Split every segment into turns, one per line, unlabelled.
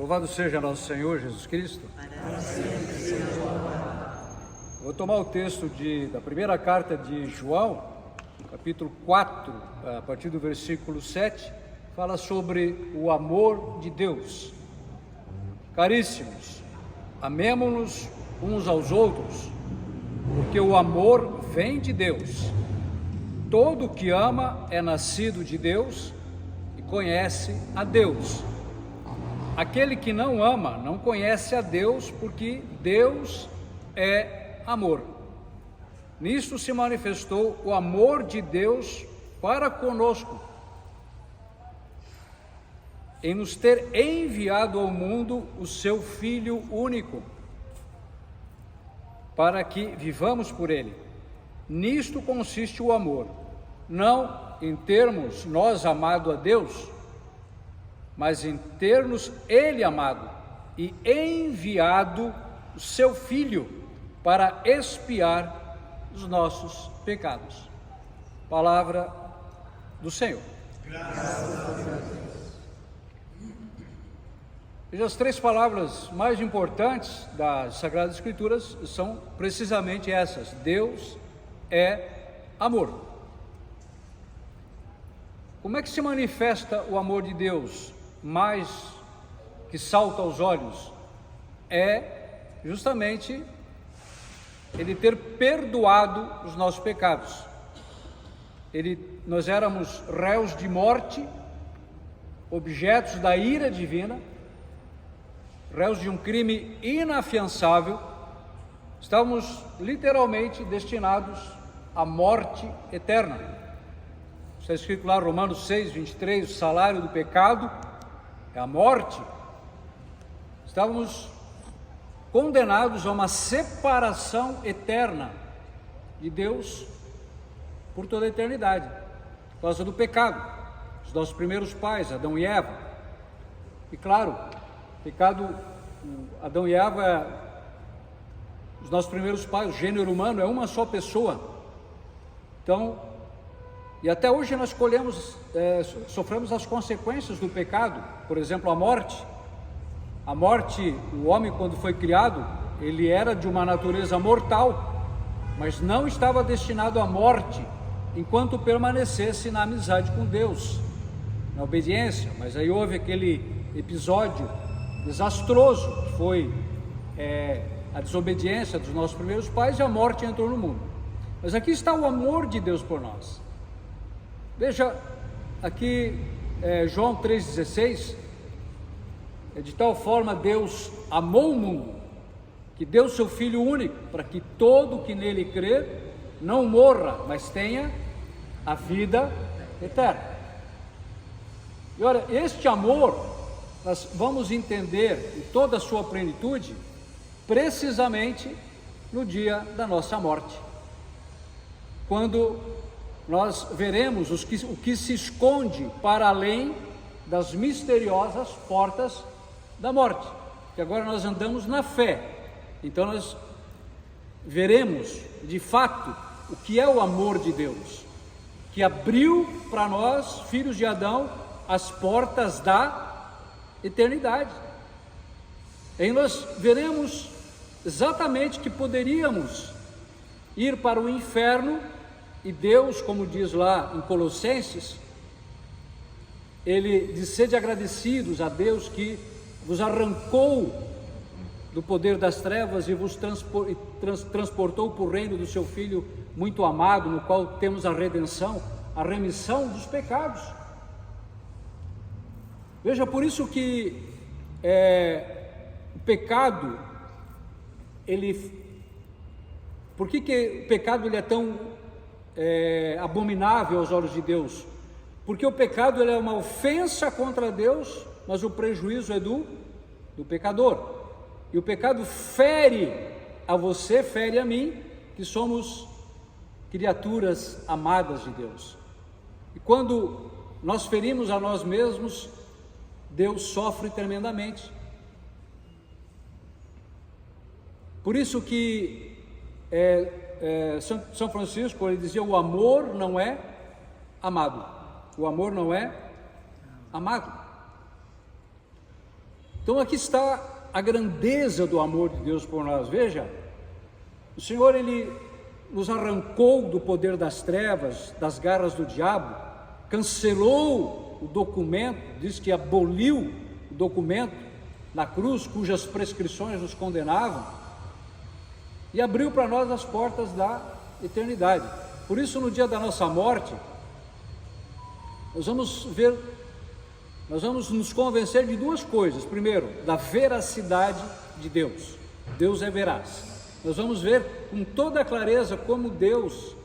Louvado seja nosso Senhor Jesus Cristo. Vou tomar o texto da primeira carta de João, capítulo 4, a partir do versículo 7, fala sobre o amor de Deus. Caríssimos, amemo-nos uns aos outros, porque o amor vem de Deus. Todo que ama é nascido de Deus e conhece a Deus. Aquele que não ama não conhece a Deus, porque Deus é amor. Nisto se manifestou o amor de Deus para conosco, em nos ter enviado ao mundo o seu Filho único, para que vivamos por ele. Nisto consiste o amor, não em termos nós amado a Deus, mas em ter-nos Ele amado e enviado o seu Filho para expiar os nossos pecados. Palavra do Senhor. Graças a Deus. E as três palavras mais importantes das Sagradas Escrituras são precisamente essas: Deus é amor. Como é que se manifesta o amor de Deus mais que salta aos olhos? É justamente Ele ter perdoado os nossos pecados. Nós éramos réus de morte, objetos da ira divina, réus de um crime inafiançável, estávamos literalmente destinados à morte eterna. Está escrito lá, Romanos 6, 23, o salário do pecado é a morte. Estávamos condenados a uma separação eterna de Deus por toda a eternidade, por causa do pecado, dos nossos primeiros pais, Adão e Eva. E claro, pecado, Adão e Eva, os nossos primeiros pais, o gênero humano é uma só pessoa. Então, e até hoje nós sofremos as consequências do pecado. Por exemplo, a morte. A morte, o homem quando foi criado, ele era de uma natureza mortal, mas não estava destinado à morte enquanto permanecesse na amizade com Deus, na obediência. Mas aí houve aquele episódio desastroso, que foi a desobediência dos nossos primeiros pais, e a morte entrou no mundo. Mas aqui está o amor de Deus por nós. Veja, aqui João 3,16, de tal forma Deus amou o mundo, que deu seu Filho único, para que todo que nele crer, não morra, mas tenha a vida eterna. E olha, este amor, nós vamos entender em toda a sua plenitude, precisamente no dia da nossa morte, quando nós veremos o que se esconde para além das misteriosas portas da morte, que agora nós andamos na fé. Então nós veremos de fato o que é o amor de Deus, que abriu para nós, filhos de Adão, as portas da eternidade. E nós veremos exatamente que poderíamos ir para o inferno, e Deus, como diz lá em Colossenses, Ele diz: sede agradecidos a Deus que vos arrancou do poder das trevas e vos transportou para o reino do seu Filho muito amado, no qual temos a redenção, a remissão dos pecados. Veja, por isso que o pecado, por que o pecado ele é tão abominável aos olhos de Deus? Porque o pecado ele é uma ofensa contra Deus, mas o prejuízo é do pecador. E o pecado fere a você, fere a mim, que somos criaturas amadas de Deus. E quando nós ferimos a nós mesmos, Deus sofre tremendamente. Por isso que São Francisco, ele dizia: o amor não é amado. O amor não é amado. Então aqui está a grandeza do amor de Deus por nós. Veja, o Senhor, Ele nos arrancou do poder das trevas, das garras do diabo, cancelou o documento, diz que aboliu o documento na cruz, cujas prescrições nos condenavam, e abriu para nós as portas da eternidade. Por isso, no dia da nossa morte, nós vamos nos convencer de duas coisas. Primeiro, da veracidade de Deus. Deus é veraz. Nós vamos ver com toda a clareza como Deus,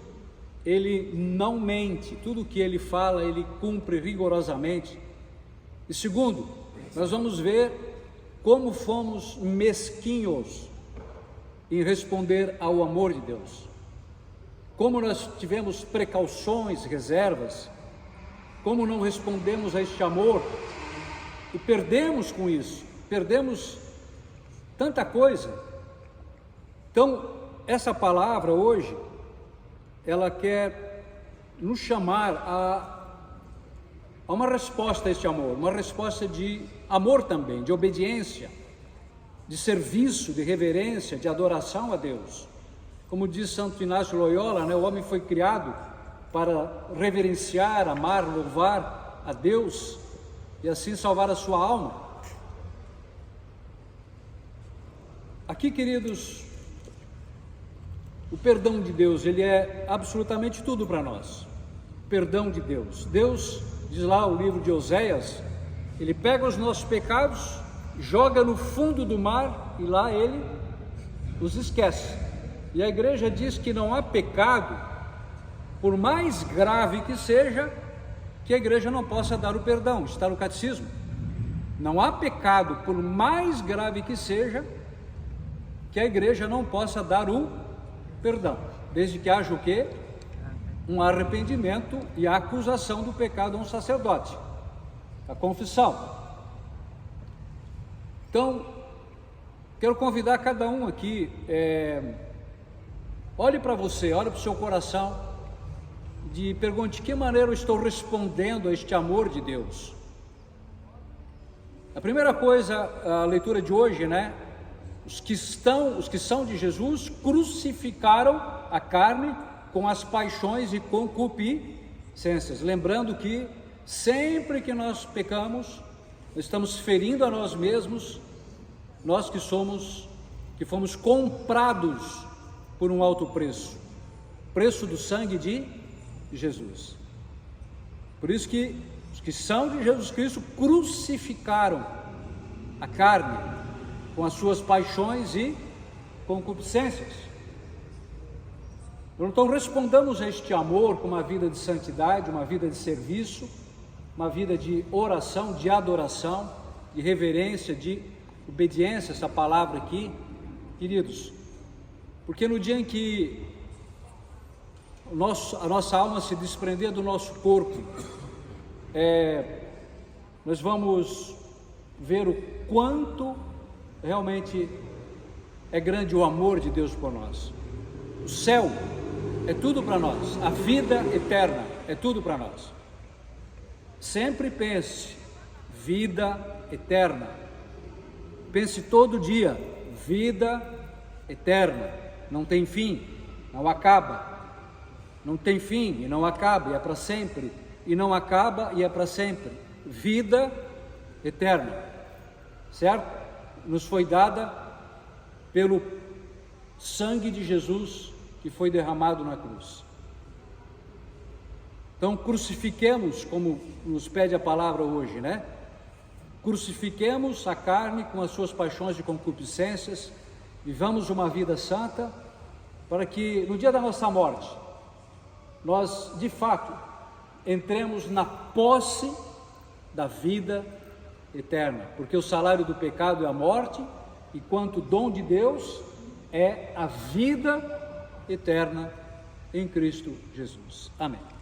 Ele não mente. Tudo que Ele fala, Ele cumpre rigorosamente. E segundo, nós vamos ver como fomos mesquinhos em responder ao amor de Deus. Como nós tivemos precauções, reservas, como não respondemos a este amor e perdemos com isso, perdemos tanta coisa. Então, essa palavra hoje, ela quer nos chamar a uma resposta a este amor, uma resposta de amor também, de obediência, de serviço, de reverência, de adoração a Deus. Como diz Santo Inácio Loyola, o homem foi criado para reverenciar, amar, louvar a Deus e assim salvar a sua alma. Aqui, queridos, o perdão de Deus, ele é absolutamente tudo para nós. O perdão de Deus. Deus, diz lá o livro de Oséias, Ele pega os nossos pecados, joga no fundo do mar e lá Ele os esquece. E a igreja diz que não há pecado, por mais grave que seja, que a igreja não possa dar o perdão. Está no catecismo. Não há pecado, por mais grave que seja, que a igreja não possa dar o perdão, desde que haja o quê? Um arrependimento e a acusação do pecado a um sacerdote, a confissão. Então, quero convidar cada um aqui, olhe para você, olhe para o seu coração, pergunte: de que maneira eu estou respondendo a este amor de Deus? A primeira coisa, a leitura de hoje, os que são de Jesus crucificaram a carne com as paixões e concupiscências. Lembrando que sempre que nós pecamos, estamos ferindo a nós mesmos, nós que fomos comprados por um alto preço, preço do sangue de Jesus. Por isso que os que são de Jesus Cristo crucificaram a carne com as suas paixões e concupiscências. Então respondamos a este amor com uma vida de santidade, uma vida de serviço, uma vida de oração, de adoração, de reverência, de obediência, essa palavra aqui, queridos, porque no dia em que a nossa alma se desprender do nosso corpo, nós vamos ver o quanto realmente é grande o amor de Deus por nós. O céu é tudo para nós, a vida eterna é tudo para nós. Sempre pense, vida eterna. Pense todo dia, vida eterna. Não tem fim, não acaba. Não tem fim e não acaba, e é para sempre. E não acaba e é para sempre. Vida eterna, certo? Nos foi dada pelo sangue de Jesus que foi derramado na cruz. Então crucifiquemos, como nos pede a palavra hoje, Crucifiquemos a carne com as suas paixões e concupiscências, vivamos uma vida santa, para que no dia da nossa morte, nós de fato entremos na posse da vida eterna, porque o salário do pecado é a morte, e quanto dom de Deus é a vida eterna em Cristo Jesus. Amém.